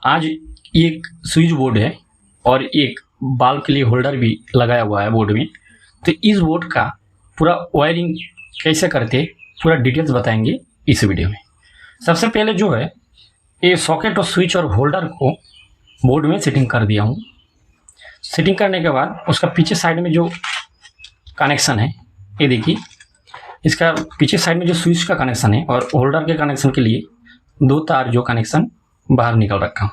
आज एक switch board है और एक बाल के लिए होल्डर भी लगाया हुआ है बोर्ड में। तो इस बोर्ड का पूरा वायरिंग कैसे करते पूरा डिटेल्स बताएंगे इस वीडियो में। सबसे पहले जो है ये सॉकेट और स्विच और होल्डर को बोर्ड में सेटिंग कर दिया हूँ। सेटिंग करने के बाद उसका पीछे साइड में जो कनेक्शन है, ये देखिए इसका पीछे साइड में जो स्विच का कनेक्शन है और होल्डर के कनेक्शन के लिए दो तार जो कनेक्शन बाहर निकल रखा हूँ,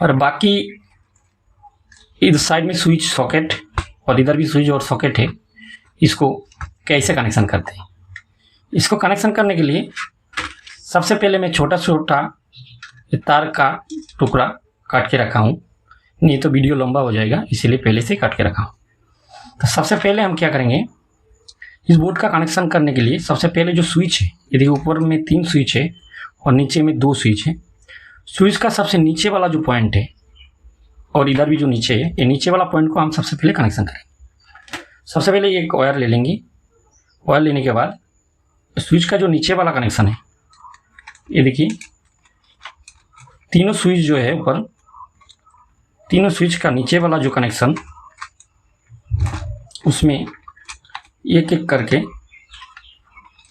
और बाकी इस साइड में स्विच सॉकेट और इधर भी स्विच और सॉकेट है। इसको कैसे कनेक्शन करते हैं, इसको कनेक्शन करने के लिए सबसे पहले मैं छोटा छोटा तार का टुकड़ा काट के रखा हूँ, नहीं तो वीडियो लंबा हो जाएगा, इसीलिए पहले से काट के रखा हूँ। तो सबसे पहले हम क्या करेंगे, इस बोर्ड का कनेक्शन करने के लिए सबसे पहले जो स्विच है, यदि ऊपर में 3 स्विच है और नीचे में 2 स्विच है। स्विच का सबसे नीचे वाला जो पॉइंट है और इधर भी जो नीचे है, ये नीचे वाला पॉइंट को हम सबसे पहले कनेक्शन करेंगे। सबसे पहले एक वायर ले लेंगे। वायर लेने के बाद स्विच का जो नीचे वाला कनेक्शन है, ये देखिए तीनों स्विच जो है ऊपर, तीनों स्विच का नीचे वाला जो कनेक्शन, उसमें एक एक करके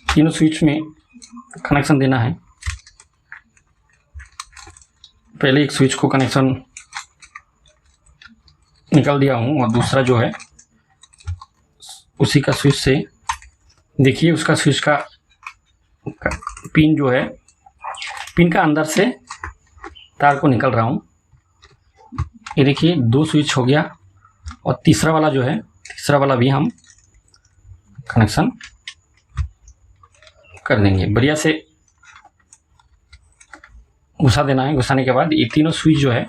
तीनों स्विच में कनेक्शन देना है। पहले एक स्विच को कनेक्शन निकाल दिया हूँ और दूसरा जो है उसी का स्विच से देखिए उसका स्विच का पिन जो है, पिन का अंदर से तार को निकल रहा हूँ। ये देखिए 2 स्विच हो गया और तीसरा वाला जो है, तीसरा वाला भी हम कनेक्शन कर देंगे। बढ़िया से घुसा देना है। घुसाने के बाद ये तीनों स्विच जो है,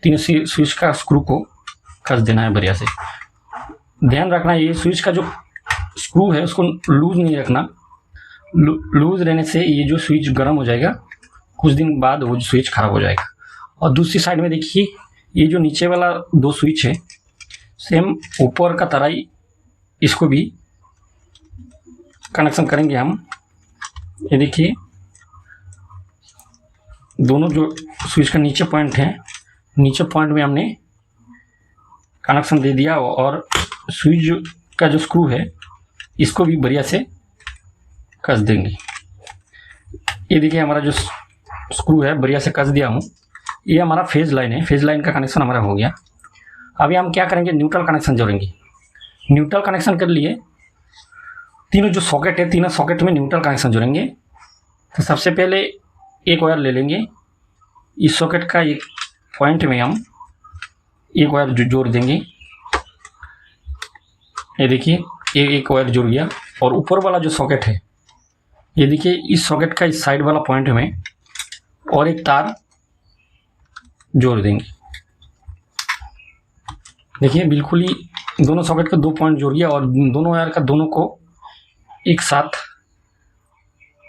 तीनों स्विच का स्क्रू को कस देना है बढ़िया से। ध्यान रखना ये स्विच का जो स्क्रू है उसको लूज नहीं रखना। लूज रहने से ये जो स्विच गर्म हो जाएगा, कुछ दिन बाद वो स्विच खराब हो जाएगा। और दूसरी साइड में देखिए ये जो नीचे वाला 2 स्विच है, सेम ऊपर का तरह ही इसको भी कनेक्शन करेंगे हम। ये देखिए दोनों जो स्विच का नीचे पॉइंट है, नीचे पॉइंट में हमने कनेक्शन दे दिया और स्विच का जो स्क्रू है इसको भी बढ़िया से कस देंगे। ये देखिए हमारा जो स्क्रू है बढ़िया से कस दिया हूँ। ये हमारा फेज लाइन है, फेज लाइन का कनेक्शन हमारा हो गया। अभी हम क्या करेंगे, न्यूट्रल कनेक्शन जोड़ेंगे। न्यूट्रल कनेक्शन के लिए तीनों जो सॉकेट है, तीनों सॉकेट में न्यूट्रल कनेक्शन जोड़ेंगे। तो सबसे पहले एक वायर ले लेंगे। इस सॉकेट का एक पॉइंट में हम एक वायर जोड़ देंगे। ये देखिए एक वायर जुड़ गया। और ऊपर वाला जो सॉकेट है, ये देखिए इस सॉकेट का इस साइड वाला पॉइंट में और एक तार जोड़ देंगे। देखिए बिल्कुल ही दोनों सॉकेट का 2 पॉइंट जोड़ दिया और दोनों वायर का दोनों को एक साथ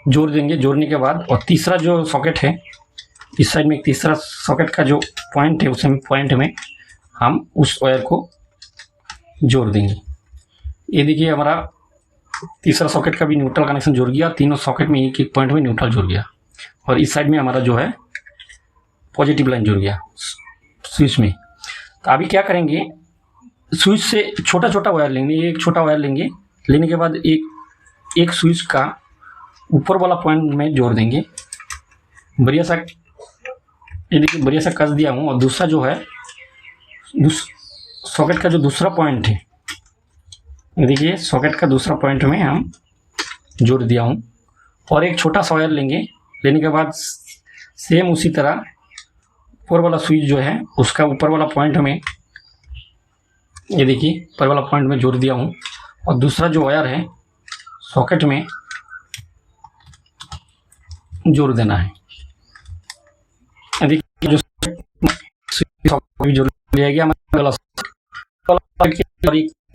जोड़ देंगे। जोड़ने के बाद और तीसरा जो सॉकेट है, इस साइड में एक तीसरा सॉकेट का जो पॉइंट है, उस पॉइंट में हम उस वायर को जोड़ देंगे। ये देखिए हमारा तीसरा सॉकेट का भी न्यूट्रल कनेक्शन जुड़ गया। तीनों सॉकेट में एक एक पॉइंट में न्यूट्रल जुड़ गया और इस साइड में हमारा जो है पॉजिटिव लाइन जुड़ गया स्विच में। तो अभी क्या करेंगे, स्विच से छोटा छोटा वायर लेंगे। एक छोटा वायर लेंगे, लेने के बाद एक स्विच का ऊपर वाला पॉइंट में जोड़ देंगे बढ़िया सा। ये देखिए बढ़िया सा कस दिया हूँ। और दूसरा जो है सॉकेट का जो दूसरा पॉइंट है, देखिए सॉकेट का दूसरा पॉइंट में हम जोड़ दिया हूँ। और एक छोटा सा वायर लेंगे। लेने के बाद सेम उसी तरह ऊपर वाला स्विच जो है उसका ऊपर वाला पॉइंट में, ये देखिए ऊपर वाला पॉइंट में जोड़ दिया हूँ। और दूसरा जो वायर है सॉकेट में जोड़ देना है। देखिए जो स्विच जोड़ लिया गया,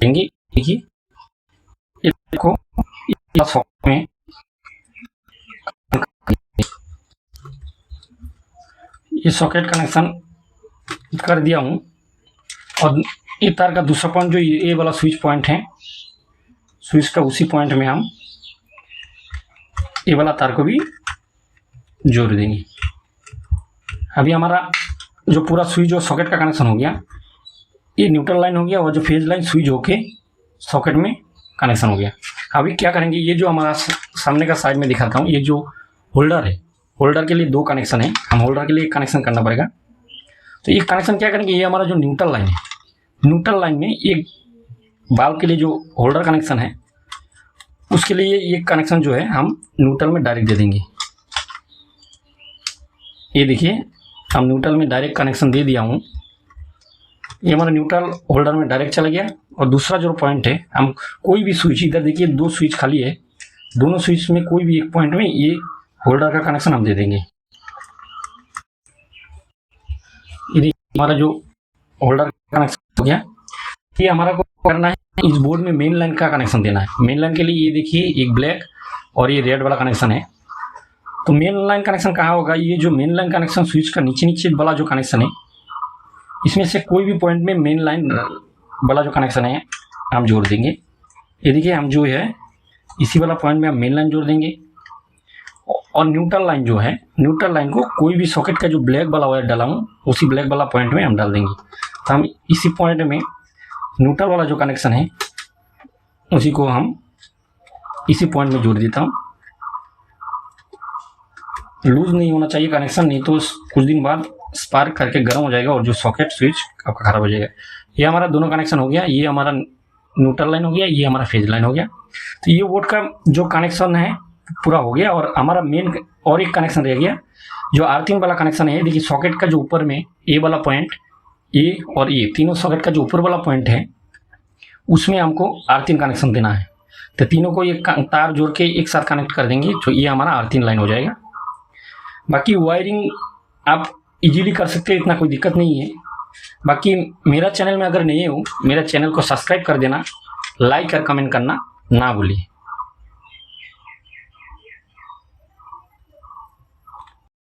देंगे। देखिए देखो में ये सॉकेट कनेक्शन कर दिया हूँ। और ये तार का दूसरा पॉइंट जो ये वाला स्विच पॉइंट है, स्विच का उसी पॉइंट में हम ये वाला तार को भी जोड़ देंगे। अभी हमारा जो पूरा स्विच और सॉकेट का कनेक्शन हो गया, ये न्यूट्रल लाइन हो गया और जो फेज लाइन स्विच होके सॉकेट में कनेक्शन हो गया। अभी क्या करेंगे, ये जो हमारा सामने का साइड में दिखाता हूँ, ये जो होल्डर है, होल्डर के लिए 2 कनेक्शन है, हम होल्डर के लिए कनेक्शन करना पड़ेगा। तो ये कनेक्शन क्या करेंगे, ये हमारा जो न्यूट्रल लाइन है, न्यूट्रल लाइन में एक बाल्ब के लिए जो होल्डर कनेक्शन है उसके लिए ये कनेक्शन जो है हम न्यूट्रल में डायरेक्ट दे देंगे। ये देखिए हम न्यूट्रल में डायरेक्ट कनेक्शन दे दिया हूँ, ये हमारा न्यूट्रल होल्डर में डायरेक्ट चला गया। और दूसरा जो पॉइंट है, हम कोई भी स्विच, इधर देखिए 2 स्विच खाली है, दोनों स्विच में कोई भी एक पॉइंट में ये होल्डर का कनेक्शन हम दे देंगे। ये हमारा जो होल्डर का कनेक्शन हो गया, ये हमारा को करना है इस बोर्ड में मेन लाइन का कनेक्शन देना है। मेन लाइन के लिए ये देखिए एक ब्लैक और ये रेड वाला कनेक्शन है। तो मेन लाइन कनेक्शन कहाँ होगा, ये जो मेन लाइन कनेक्शन स्विच का नीचे वाला जो कनेक्शन है, इसमें से कोई भी पॉइंट में मेन लाइन वाला जो कनेक्शन है हम जोड़ देंगे। ये देखिए हम जो है इसी वाला पॉइंट में हम मेन लाइन जोड़ देंगे और न्यूट्रल लाइन जो है, न्यूट्रल लाइन को कोई भी सॉकेट का जो ब्लैक वाला वायर डाला हूँ उसी ब्लैक वाला पॉइंट में हम डाल देंगे। तो हम इसी पॉइंट में न्यूट्रल वाला जो कनेक्शन है उसी को हम इसी पॉइंट में जोड़ देता हूँ। लूज नहीं होना चाहिए कनेक्शन, नहीं तो कुछ दिन बाद स्पार्क करके गर्म हो जाएगा और जो सॉकेट स्विच आपका खराब हो जाएगा। ये हमारा दोनों कनेक्शन हो गया, ये हमारा न्यूट्रल लाइन हो गया, ये हमारा फेज लाइन हो गया। तो ये बोर्ड का जो कनेक्शन है पूरा हो गया और हमारा मेन और एक कनेक्शन रह गया जो अर्थिंग वाला कनेक्शन है। देखिए सॉकेट का जो ऊपर में ए वाला पॉइंट, ए और ये तीनों सॉकेट का जो ऊपर वाला पॉइंट है उसमें हमको अर्थिंग कनेक्शन देना है। तो तीनों को एक तार जोड़ के एक साथ कनेक्ट कर देंगे, तो ये हमारा अर्थिंग लाइन हो जाएगा। बाकी वायरिंग आप इजीली कर सकते हैं, इतना कोई दिक्कत नहीं है। बाकी मेरा चैनल में अगर नहीं हो, मेरा चैनल को सब्सक्राइब कर देना, लाइक और कमेंट करना ना भूलिए।